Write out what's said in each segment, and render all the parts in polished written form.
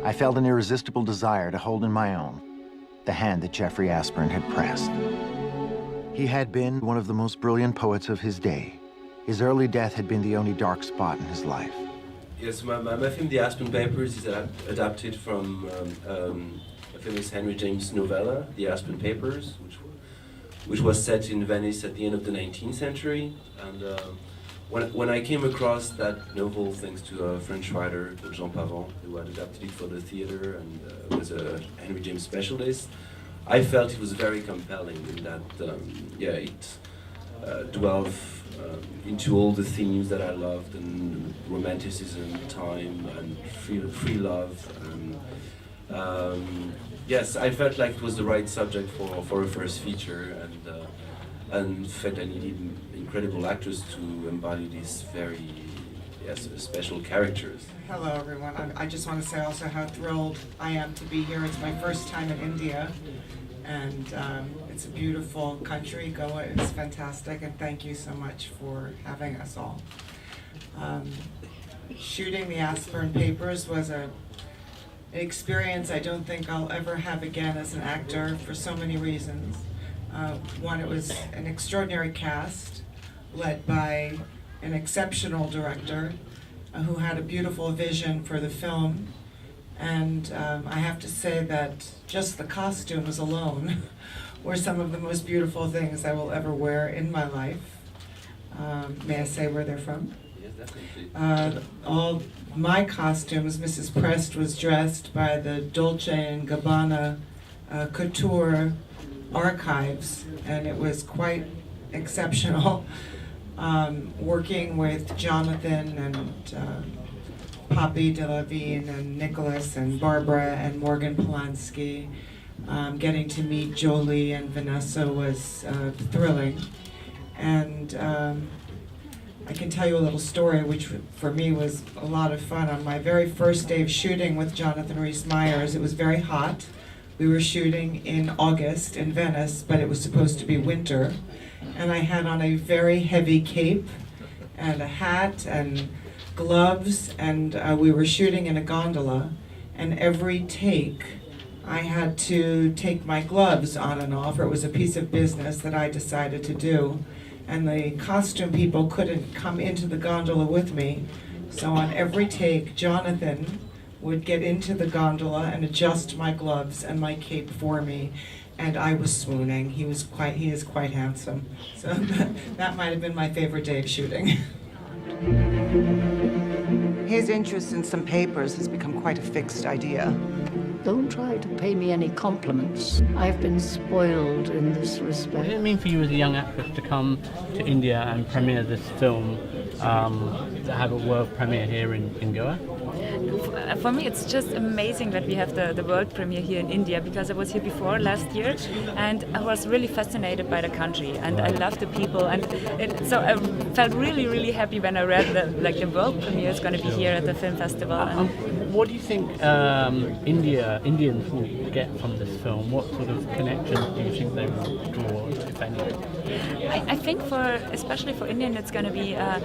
I felt an irresistible desire to hold in my own the hand that Jeffrey Aspern had pressed. He had been one of the most brilliant poets of his day. His early death had been the only dark spot in his life. Yes, my film, The Aspern Papers, is adapted from a famous Henry James novella, The Aspern Papers, which was set in Venice at the end of the 19th century. And when I came across that novel, thanks to a French writer called Jean Pavant, who had adapted it for the theater and was a Henry James specialist, I felt it was very compelling in that, it dwelled into all the themes that I loved, and romanticism, time, and free love. And, yes, I felt like it was the right subject for a first feature, and felt I needed incredible actors to embody these very special characters. Hello everyone, I just want to say also how thrilled I am to be here. It's my first time in India, and it's a beautiful country. Goa is fantastic, and thank you so much for having us all. Shooting the Aspern Papers was an experience I don't think I'll ever have again as an actor for so many reasons. One, it was an extraordinary cast led by an exceptional director who had a beautiful vision for the film. And I have to say that just the costumes alone were some of the most beautiful things I will ever wear in my life. May I say where they're from? Yes, definitely. All my costumes, Mrs. Prest was dressed by the Dolce & Gabbana couture archives, and it was quite exceptional. Working with Jonathan and Poppy Delevingne and Nicolas and Barbara and Morgane Polanski. Getting to meet Jolie and Vanessa was thrilling. And I can tell you a little story which for me was a lot of fun. On my very first day of shooting with Jonathan Rhys Meyer, it was very hot. We were shooting in August in Venice, but it was supposed to be winter. And I had on a very heavy cape and a hat and gloves, and we were shooting in a gondola, and every take I had to take my gloves on and off, or it was a piece of business that I decided to do, and the costume people couldn't come into the gondola with me, so on every take Jonathan would get into the gondola and adjust my gloves and my cape for me, and I was swooning. He is quite handsome, so that might have been my favorite day of shooting. His interest in some papers has become quite a fixed idea. Don't try to pay me any compliments. I've been spoiled in this respect. What did it mean for you as a young actress to come to India and premiere this film, to have a world premiere here in Goa? For me, it's just amazing that we have the world premiere here in India, because I was here before last year, and I was really fascinated by the country, and I love the people, and so I felt really, really happy when I read that the world premiere is going to be here at the film festival. What do you think Indians will get from this film? What sort of connections do you think they will draw, if any? I think especially for Indian, it's going to be an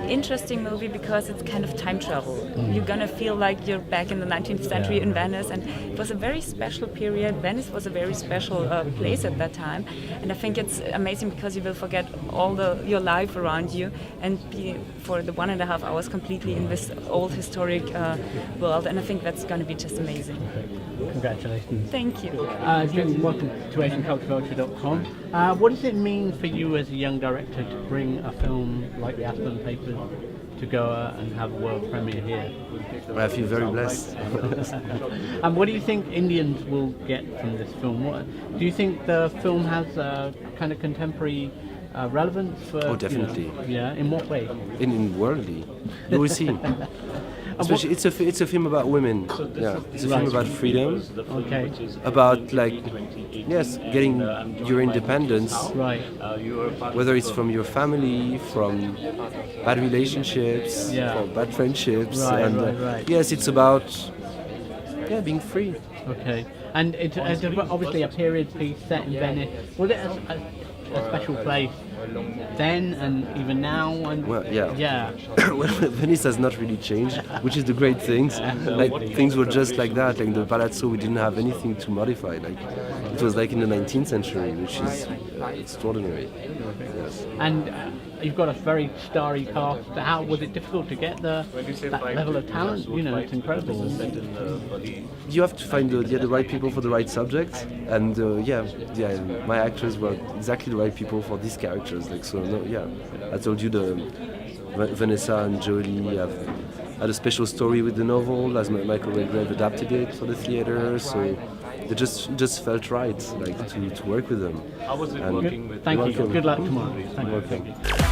interesting movie because it's kind of time travel. You're going to feel like you're back in the 19th century in Venice, and it was a very special period. Venice was a very special place at that time, and I think it's amazing because you will forget all your life around you and be for the 1.5 hours completely in this old historic world, and I think that's going to be just amazing. Congratulations. Thank you. Welcome to AsianCultureVulture.com. What does it mean for you as a young director to bring a film like The Aspern Papers to Goa and have a world premiere here? Well, I feel very blessed. And what do you think Indians will get from this film? Do you think the film has a kind of contemporary relevance for? Oh, definitely. Yeah. In what way? In worldly. You will see. Especially, it's a film about women. Yeah, it's a film about freedom. Okay. About getting your independence. Right. Whether it's from your family, from bad relationships, from bad friendships, Right. Yes, it's about being free. Okay. And it's obviously a period piece set in Venice. Was it a special place then and even now? And Well, yeah. Yeah. Well, Venice has not really changed, which is the great things. Like things were just like that. Like in the Palazzo, we didn't have anything to modify. Like it was like in the 19th century, which is extraordinary. Yes. And you've got a very starry cast. How was it difficult to get that level of talent? You know, it's incredible. You have to find the right people for the right subjects, and my actors were exactly the right people for these characters. Like so, no, yeah. I told you the Vanessa and Jolie have had a special story with the novel, as Michael Redgrave adapted it for the theater. So it just felt right, like to work with them. How was it working with? Thank you. Good luck tomorrow. Thank you.